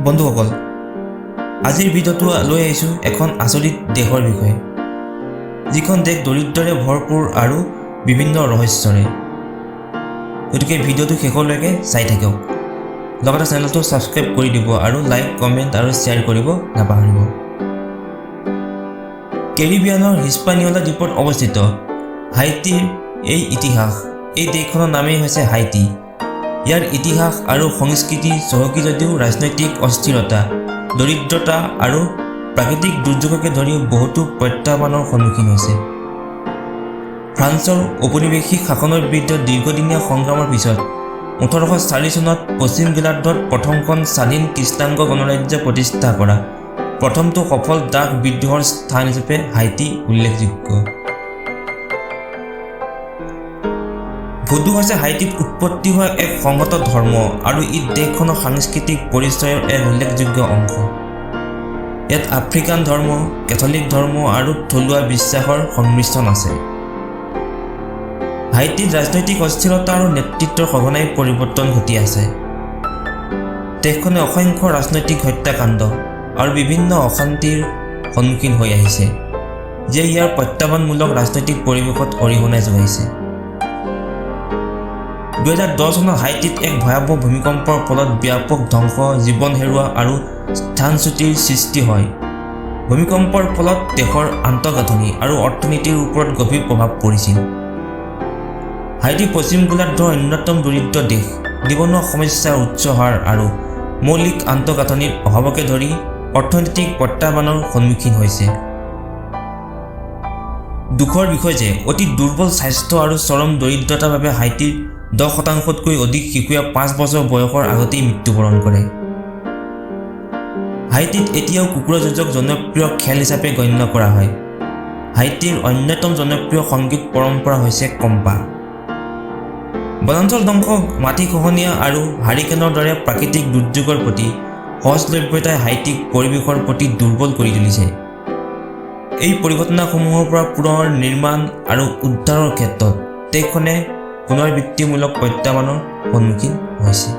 বন্ধুসকল, আজিৰ ভিডিঅ'টো লৈ আহিছোঁ এখন আচৰিত দেশৰ বিষয়ে, যিখন দেশ দৰিদ্ৰৰে ভৰপূৰ আৰু বিভিন্ন ৰহস্যৰে। গতিকে ভিডিঅ'টো শেষলৈকে চাই থাকক, লগতে চেনেলটো ছাবস্ক্ৰাইব কৰি দিব আৰু লাইক, কমেণ্ট আৰু শ্বেয়াৰ কৰিব নাপাহৰিব। কেৰিবিয়ানৰ হিস্পানিঅলা দ্বীপত অৱস্থিত হাইটিৰ এই ইতিহাস। এই দেশখনৰ নামেই হৈছে হাইটি। ইয়াৰ ইতিহাস আৰু সংস্কৃতি চহকী যদিও ৰাজনৈতিক অস্থিৰতা, দৰিদ্ৰতা আৰু প্ৰাকৃতিক দুৰ্যোগকে ধৰি বহুতো প্ৰত্যাহ্বানৰ সন্মুখীন হৈছে। ফ্ৰান্সৰ ঔপনিৱেশিক শাসনৰ বিৰুদ্ধে দীৰ্ঘদিনীয়া সংগ্ৰামৰ পিছত 1804 চনত পশ্চিম গোলাৰ্ধত প্ৰথমখন স্বাধীন কৃষ্ণাংগ গণৰাজ্য প্ৰতিষ্ঠা কৰা প্ৰথমটো সফল ডাক বিদ্ৰোহৰ স্থান হিচাপে হাইটি উল্লেখযোগ্য। ভুডু হৈছে হাইটিত উৎপত্তি হোৱা এক সংহত ধৰ্ম আৰু ই দেশখনৰ সাংস্কৃতিক পৰিচয়ৰ এক উল্লেখযোগ্য অংশ। ইয়াত আফ্ৰিকান ধৰ্ম, কেথলিক ধৰ্ম আৰু থলুৱা বিশ্বাসৰ সংমিশ্ৰণ আছে। হাইটিত ৰাজনৈতিক অস্থিৰতা আৰু নেতৃত্বৰ সঘনাই পৰিৱৰ্তন ঘটি আছে। দেশখনে অসংখ্য ৰাজনৈতিক হত্যাকাণ্ড আৰু বিভিন্ন অশান্তিৰ সন্মুখীন হৈ আহিছে, যিয়ে ইয়াৰ প্ৰত্যাহ্বানমূলক ৰাজনৈতিক পৰিৱেশত অৰিহণা যোগাইছে। 2010 চনত হাইটিত এক ভয়াৱহ ভূমিকম্পৰ ফলত ব্যাপক ধ্বংস, জীৱন হেৰুওৱা আৰু স্থানচ্যুতিৰ সৃষ্টি হয়। ভূমিকম্পৰ ফলত দেশৰ আন্তঃগাঁথনি আৰু অৰ্থনীতিৰ ওপৰত গভীৰ প্ৰভাৱ পৰিছিল। হাইটি পশ্চিম গোলাৰ্ধৰ অন্যতম দৰিদ্ৰ দেশ। নিবনুৱা সমস্যাৰ উচ্চ হাৰ আৰু মৌলিক আন্তঃগাঁথনিৰ অভাৱকে ধৰি অৰ্থনৈতিক প্ৰত্যাহ্বানৰ সন্মুখীন হৈছে। দুখৰ বিষয় যে অতি দুৰ্বল স্বাস্থ্য আৰু চৰম দৰিদ্ৰতাৰ বাবে হাইটিৰ 10%তকৈ অধিক শিশুৱে 5 বছৰ বয়সৰ আগতেই মৃত্যুবৰণ কৰে। হাইটিত এতিয়াও কুকুৰা যুঁজক জনপ্ৰিয় খেল হিচাপে গণ্য কৰা হয়। হাইটিৰ অন্যতম জনপ্ৰিয় সংগীত পৰম্পৰা হৈছে কম্পা। বনাঞ্চল ধ্বংস, মাটি খহনীয়া আৰু হাৰিকেনৰ দৰে প্ৰাকৃতিক দুৰ্যোগৰ প্ৰতি সহজলভ্যতাই হাইটিক পৰিৱেশৰ প্ৰতি দুৰ্বল কৰি তুলিছে। এই পৰিঘটনাসমূহৰ পৰা পুনৰ নিৰ্মাণ আৰু উদ্ধাৰৰ ক্ষেত্ৰত দেশখনে পুনৰাবৃত্তিমূলক প্ৰত্যাহ্বানৰ সন্মুখীন হৈছে।